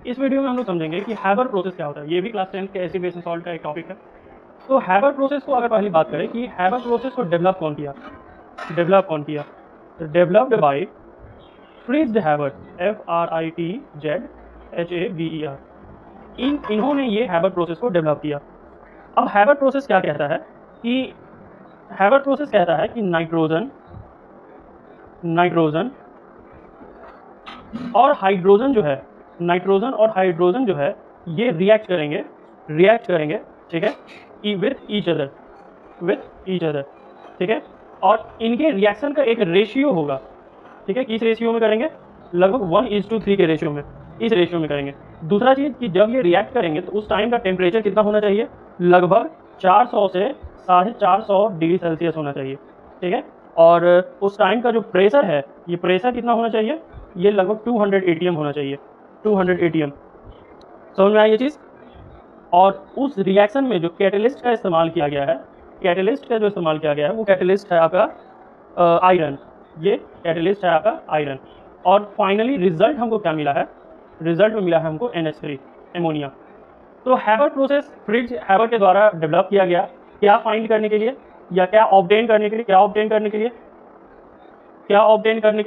इस वीडियो में हम लोग समझेंगे कि हैबर प्रोसेस क्या होता है। ये भी क्लास 10 के एसिड बेस एंड सॉल्ट का एक टॉपिक है। तो हैबर प्रोसेस को अगर पहली बात करें कि हैबर प्रोसेस को डेवलप कौन किया, तो developed by Fritz Haber, FRITZHABER। इन्होंने ये हैबर प्रोसेस को डेवलप किया। अब हैबर प्रोसेस क्या कहता है कि नाइट्रोजन और हाइड्रोजन जो है ये रिएक्ट करेंगे, ठीक है, विथ ईच अदर, ठीक है। और इनके रिएक्शन का एक रेशियो होगा, ठीक है। किस रेशियो में करेंगे? लगभग 1:3 के रेशियो में, इस रेशियो में करेंगे। दूसरा चीज कि जब ये रिएक्ट करेंगे तो उस टाइम का टेम्परेचर कितना होना चाहिए? लगभग 400 से 450 डिग्री सेल्सियस होना चाहिए, ठीक है। और उस टाइम का जो प्रेशर है, ये प्रेशर कितना होना चाहिए? ये लगभग 200 ATM होना चाहिए, 200 ATM। समझ में आई ये चीज़? और उस रिएक्शन में जो कैटलिस्ट का इस्तेमाल किया गया है, वो कैटलिस्ट है आपका आयरन। ये कैटलिस्ट है आपका आयरन। और फाइनली रिजल्ट हमको क्या मिला है? रिजल्ट में मिला है हमको NH3, एमोनिया। तो हैबर प्रोसेस फ्रिट्ज हैबर के द्वारा डेवलप किया गया, क्या फाइंड करने के लिए या क्या ऑब्टेन करने के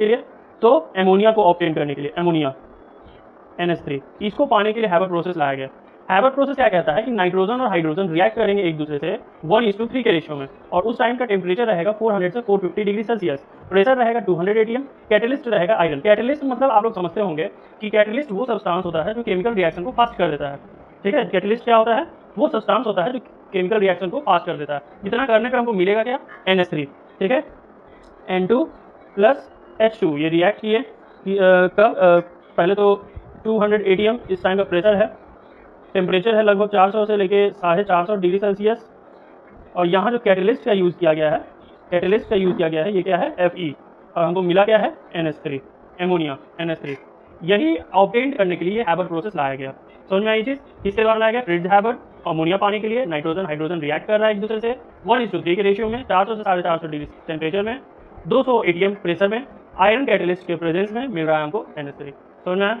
लिए? तो एमोनिया को ऑब्टेन करने के लिए, एमोनिया NH3, इसको पाने के लिए हैबर प्रोसेस लाया गया। हैबर प्रोसेस क्या कहता है कि नाइट्रोजन और हाइड्रोजन रिएक्ट करेंगे एक दूसरे से 1:3 के रेशियो में, और उस टाइम का टेम्परेचर रहेगा 400 से 450 डिग्री सेल्सियस, प्रेशर रहेगा 200 ATM, कैटलिस्ट रहेगा आयरन। कैटलिस्ट मतलब आप लोग समझते होंगे कि कैटलिस्ट वो सब्सटेंस होता है जो केमिकल रिएक्शन को फास्ट कर देता है, ठीक है। कैटलिस्ट क्या होता है? वो सब्सटेंस होता है जो केमिकल रिएक्शन को फास्ट कर देता है। इतना करने पर हमको मिलेगा क्या? NH3, ठीक है। N2 + H2 ये रिएक्ट किए कब? पहले तो 200 ATM इस टाइम का प्रेशर है, टेम्परेचर है लगभग 400 से लेके 450 डिग्री सेल्सियस। और यहाँ जो कैटलिस्ट का यूज़ किया गया है, ये क्या है? Fe। और हमको मिला क्या है? NH3, ammonia, NH3। यही ऑब्टेन करने के लिए हैबर प्रोसेस लाया गया। समझ में आई चीज़? किसके द्वारा लाया गया? Fritz Haber. अमोनिया पाने के लिए नाइट्रोजन हाइड्रोजन रिएक्ट कर रहा है एक दूसरे से 1:3 के रेशियो में, 400 से 450 डिग्री टेम्परेचर में, 200 ATM प्रेशर में, आयरन कैटलिस्ट के प्रेजेंस में मिल रहा है हमको NH3। समझ में आया?